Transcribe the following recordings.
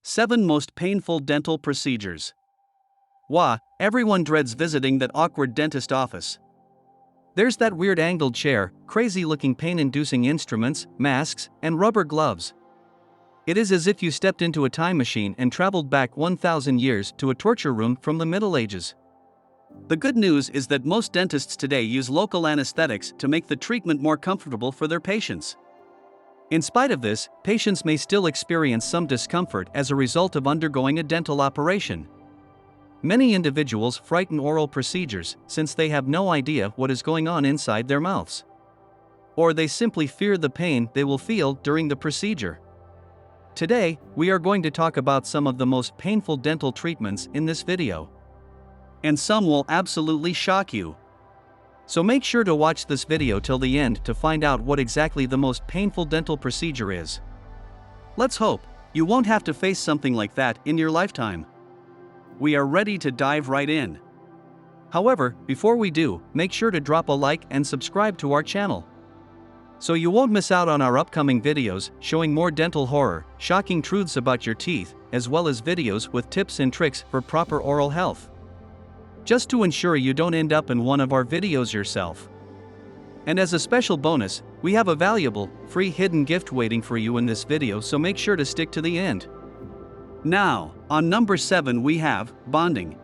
7 Most Painful Dental Procedures. Wah, everyone dreads visiting that awkward dentist office. There's that weird angled chair, crazy looking pain inducing instruments, masks, and rubber gloves. It is as if you stepped into a time machine and traveled back 1,000 years to a torture room from the Middle Ages. The good news is that most dentists today use local anesthetics to make the treatment more comfortable for their patients. In spite of this, patients may still experience some discomfort as a result of undergoing a dental operation. Many individuals frighten oral procedures since they have no idea what is going on inside their mouths. Or they simply fear the pain they will feel during the procedure. Today, we are going to talk about some of the most painful dental treatments in this video. And some will absolutely shock you. So make sure to watch this video till the end to find out what exactly the most painful dental procedure is. Let's hope you won't have to face something like that in your lifetime. We are ready to dive right in. However, before we do, make sure to drop a like and subscribe to our channel, so you won't miss out on our upcoming videos showing more dental horror, shocking truths about your teeth, as well as videos with tips and tricks for proper oral health, just to ensure you don't end up in one of our videos yourself. And as a special bonus, we have a valuable, free hidden gift waiting for you in this video, so make sure to stick to the end. Now, on number 7 we have bonding.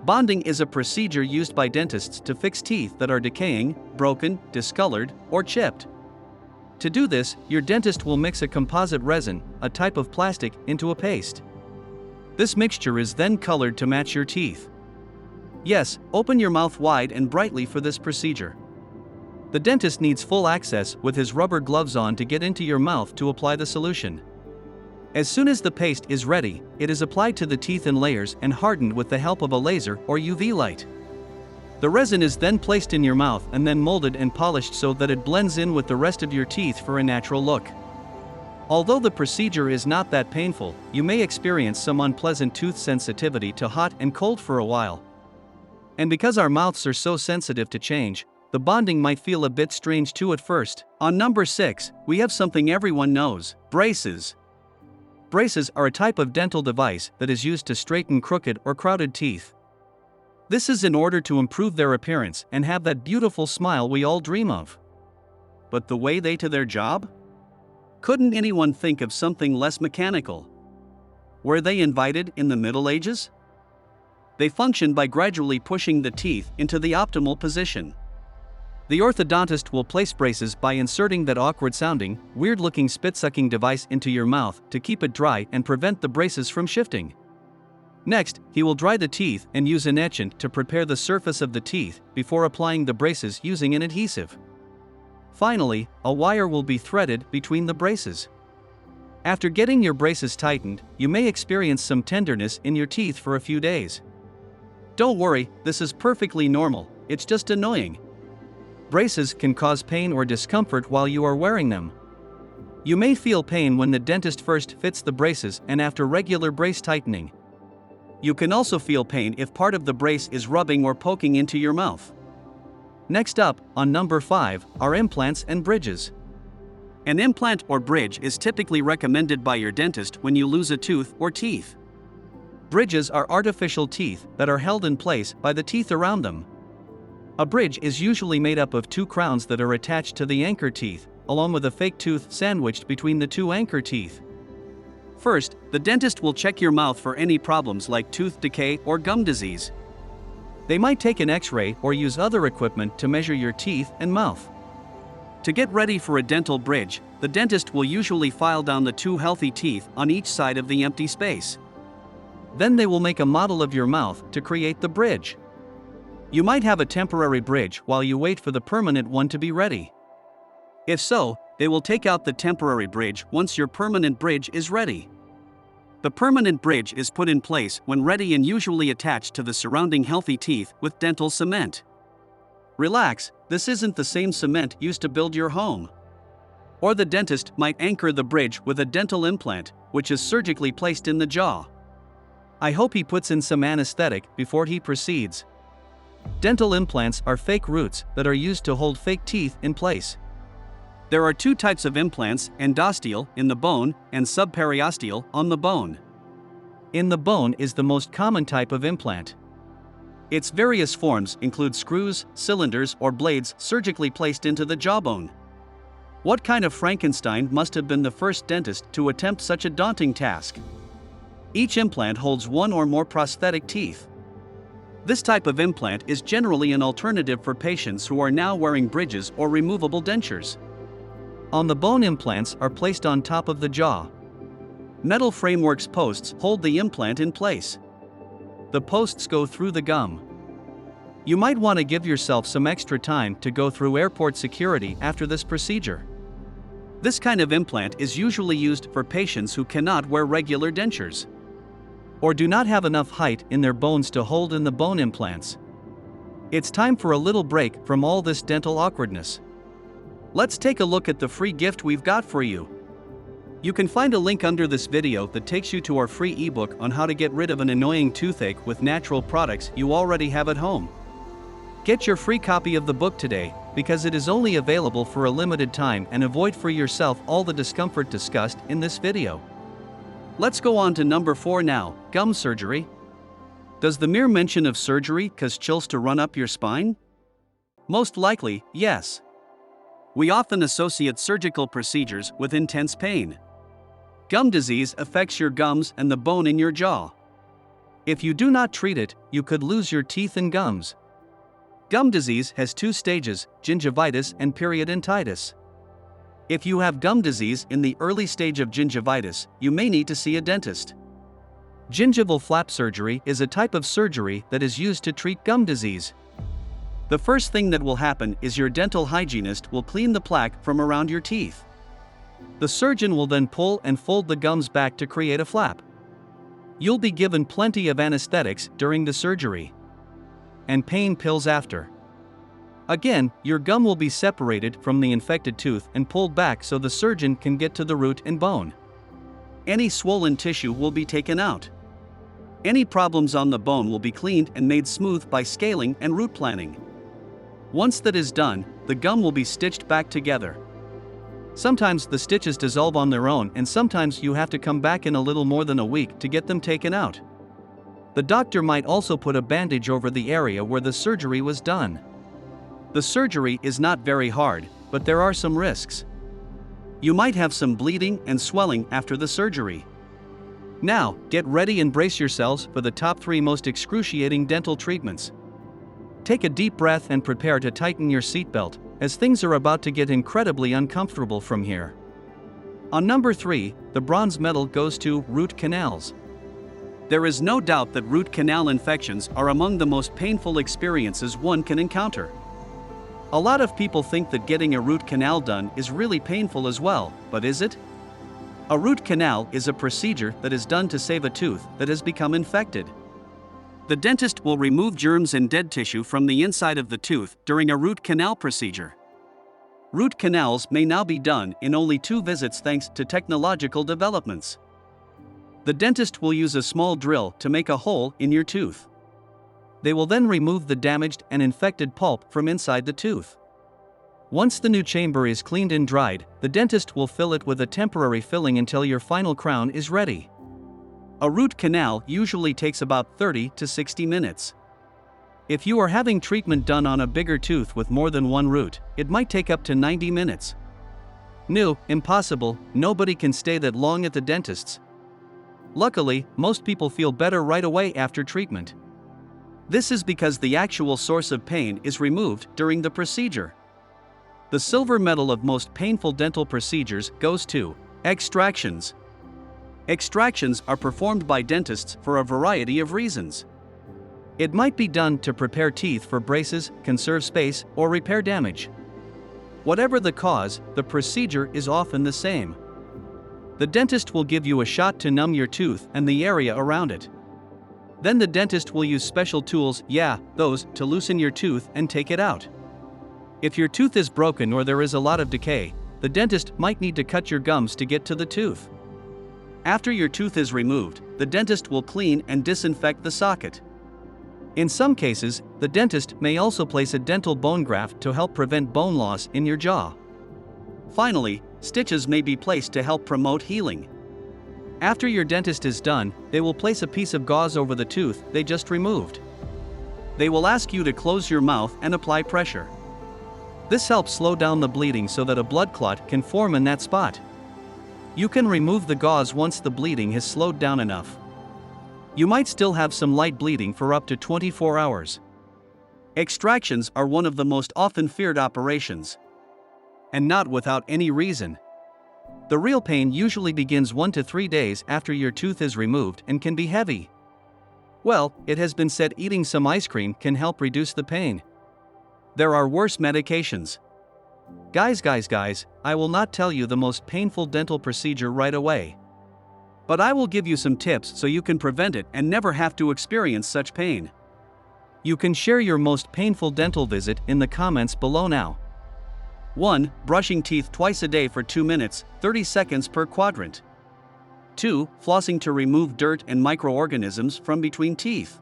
Bonding is a procedure used by dentists to fix teeth that are decaying, broken, discolored, or chipped. To do this, your dentist will mix a composite resin, a type of plastic, into a paste. This mixture is then colored to match your teeth. Yes, open your mouth wide and brightly for this procedure. The dentist needs full access with his rubber gloves on to get into your mouth to apply the solution. As soon as the paste is ready, it is applied to the teeth in layers and hardened with the help of a laser or UV light. The resin is then placed in your mouth and then molded and polished so that it blends in with the rest of your teeth for a natural look. Although the procedure is not that painful, you may experience some unpleasant tooth sensitivity to hot and cold for a while. And because our mouths are so sensitive to change, the bonding might feel a bit strange too at first. On number 6, we have something everyone knows: braces. Braces are a type of dental device that is used to straighten crooked or crowded teeth. This is in order to improve their appearance and have that beautiful smile we all dream of. But the way they do their job? Couldn't anyone think of something less mechanical? Were they invented in the Middle Ages? They function by gradually pushing the teeth into the optimal position. The orthodontist will place braces by inserting that awkward-sounding, weird-looking spit-sucking device into your mouth to keep it dry and prevent the braces from shifting. Next, he will dry the teeth and use an etchant to prepare the surface of the teeth before applying the braces using an adhesive. Finally, a wire will be threaded between the braces. After getting your braces tightened, you may experience some tenderness in your teeth for a few days. Don't worry, this is perfectly normal, it's just annoying. Braces can cause pain or discomfort while you are wearing them. You may feel pain when the dentist first fits the braces and after regular brace tightening. You can also feel pain if part of the brace is rubbing or poking into your mouth. Next up, on number 5, are implants and bridges. An implant or bridge is typically recommended by your dentist when you lose a tooth or teeth. Bridges are artificial teeth that are held in place by the teeth around them. A bridge is usually made up of 2 crowns that are attached to the anchor teeth, along with a fake tooth sandwiched between the 2 anchor teeth. First, the dentist will check your mouth for any problems like tooth decay or gum disease. They might take an X-ray or use other equipment to measure your teeth and mouth. To get ready for a dental bridge, the dentist will usually file down the 2 healthy teeth on each side of the empty space. Then they will make a model of your mouth to create the bridge. You might have a temporary bridge while you wait for the permanent one to be ready. If so, they will take out the temporary bridge once your permanent bridge is ready. The permanent bridge is put in place when ready and usually attached to the surrounding healthy teeth with dental cement. Relax, this isn't the same cement used to build your home. Or the dentist might anchor the bridge with a dental implant, which is surgically placed in the jaw. I hope he puts in some anesthetic before he proceeds. Dental implants are fake roots that are used to hold fake teeth in place. There are 2 types of implants: endosteal in the bone and subperiosteal on the bone. In the bone is the most common type of implant. Its various forms include screws, cylinders, or blades surgically placed into the jawbone. What kind of Frankenstein must have been the first dentist to attempt such a daunting task? Each implant holds one or more prosthetic teeth. This type of implant is generally an alternative for patients who are now wearing bridges or removable dentures. On the bone, implants are placed on top of the jaw. Metal frameworks posts hold the implant in place. The posts go through the gum. You might want to give yourself some extra time to go through airport security after this procedure. This kind of implant is usually used for patients who cannot wear regular dentures or do not have enough height in their bones to hold in the bone implants. It's time for a little break from all this dental awkwardness. Let's take a look at the free gift we've got for you. You can find a link under this video that takes you to our free ebook on how to get rid of an annoying toothache with natural products you already have at home. Get your free copy of the book today, because it is only available for a limited time, and avoid for yourself all the discomfort discussed in this video. Let's go on to number 4 now, gum surgery. Does the mere mention of surgery cause chills to run up your spine? Most likely, yes. We often associate surgical procedures with intense pain. Gum disease affects your gums and the bone in your jaw. If you do not treat it, you could lose your teeth and gums. Gum disease has 2 stages, gingivitis and periodontitis. If you have gum disease in the early stage of gingivitis, you may need to see a dentist. Gingival flap surgery is a type of surgery that is used to treat gum disease. The first thing that will happen is your dental hygienist will clean the plaque from around your teeth. The surgeon will then pull and fold the gums back to create a flap. You'll be given plenty of anesthetics during the surgery and pain pills after. Again, your gum will be separated from the infected tooth and pulled back so the surgeon can get to the root and bone. Any swollen tissue will be taken out. Any problems on the bone will be cleaned and made smooth by scaling and root planing. Once that is done, the gum will be stitched back together. Sometimes the stitches dissolve on their own, and sometimes you have to come back in a little more than a week to get them taken out. The doctor might also put a bandage over the area where the surgery was done. The surgery is not very hard, but there are some risks. You might have some bleeding and swelling after the surgery. Now, get ready and brace yourselves for the top 3 most excruciating dental treatments. Take a deep breath and prepare to tighten your seatbelt, as things are about to get incredibly uncomfortable from here. On number 3, the bronze medal goes to root canals. There is no doubt that root canal infections are among the most painful experiences one can encounter. A lot of people think that getting a root canal done is really painful as well, but is it? A root canal is a procedure that is done to save a tooth that has become infected. The dentist will remove germs and dead tissue from the inside of the tooth during a root canal procedure. Root canals may now be done in only 2 visits thanks to technological developments. The dentist will use a small drill to make a hole in your tooth. They will then remove the damaged and infected pulp from inside the tooth. Once the new chamber is cleaned and dried, the dentist will fill it with a temporary filling until your final crown is ready. A root canal usually takes about 30 to 60 minutes. If you are having treatment done on a bigger tooth with more than 1 root, it might take up to 90 minutes. No, impossible, nobody can stay that long at the dentist's. Luckily, most people feel better right away after treatment. This is because the actual source of pain is removed during the procedure. The silver medal of most painful dental procedures goes to extractions. Extractions are performed by dentists for a variety of reasons. It might be done to prepare teeth for braces, conserve space, or repair damage. Whatever the cause, the procedure is often the same. The dentist will give you a shot to numb your tooth and the area around it. Then the dentist will use special tools, to loosen your tooth and take it out. If your tooth is broken or there is a lot of decay, the dentist might need to cut your gums to get to the tooth. After your tooth is removed, the dentist will clean and disinfect the socket. In some cases, the dentist may also place a dental bone graft to help prevent bone loss in your jaw. Finally, stitches may be placed to help promote healing. After your dentist is done, they will place a piece of gauze over the tooth they just removed. They will ask you to close your mouth and apply pressure. This helps slow down the bleeding so that a blood clot can form in that spot. You can remove the gauze once the bleeding has slowed down enough. You might still have some light bleeding for up to 24 hours. Extractions are one of the most often feared operations. And not without any reason. The real pain usually begins 1 to 3 days after your tooth is removed and can be heavy. Well, it has been said eating some ice cream can help reduce the pain. There are worse medications. Guys, I will not tell you the most painful dental procedure right away. But I will give you some tips so you can prevent it and never have to experience such pain. You can share your most painful dental visit in the comments below now. 1. Brushing teeth twice a day for 2 minutes, 30 seconds per quadrant. 2. Flossing to remove dirt and microorganisms from between teeth.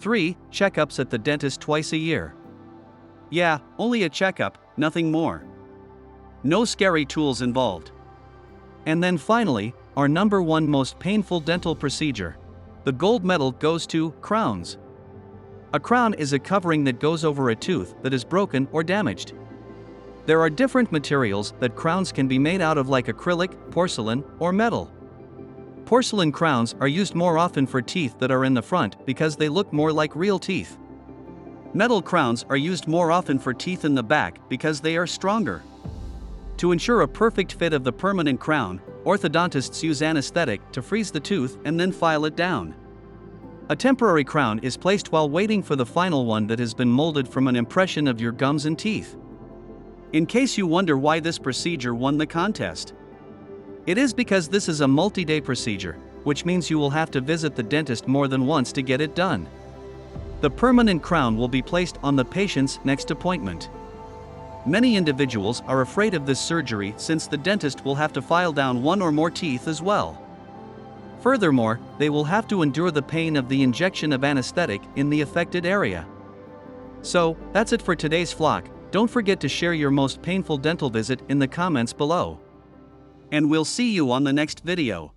3. Checkups at the dentist twice a year. Yeah, only a checkup, nothing more. No scary tools involved. And then finally, our number 1 most painful dental procedure. The gold medal goes to crowns. A crown is a covering that goes over a tooth that is broken or damaged. There are different materials that crowns can be made out of, like acrylic, porcelain, or metal. Porcelain crowns are used more often for teeth that are in the front because they look more like real teeth. Metal crowns are used more often for teeth in the back because they are stronger. To ensure a perfect fit of the permanent crown, orthodontists use anesthetic to freeze the tooth and then file it down. A temporary crown is placed while waiting for the final one that has been molded from an impression of your gums and teeth. In case you wonder why this procedure won the contest, it is because this is a multi-day procedure, which means you will have to visit the dentist more than once to get it done. The permanent crown will be placed on the patient's next appointment. Many individuals are afraid of this surgery since the dentist will have to file down 1 or more teeth as well. Furthermore, they will have to endure the pain of the injection of anesthetic in the affected area. So, that's it for today's vlog. Don't forget to share your most painful dental visit in the comments below. And we'll see you on the next video.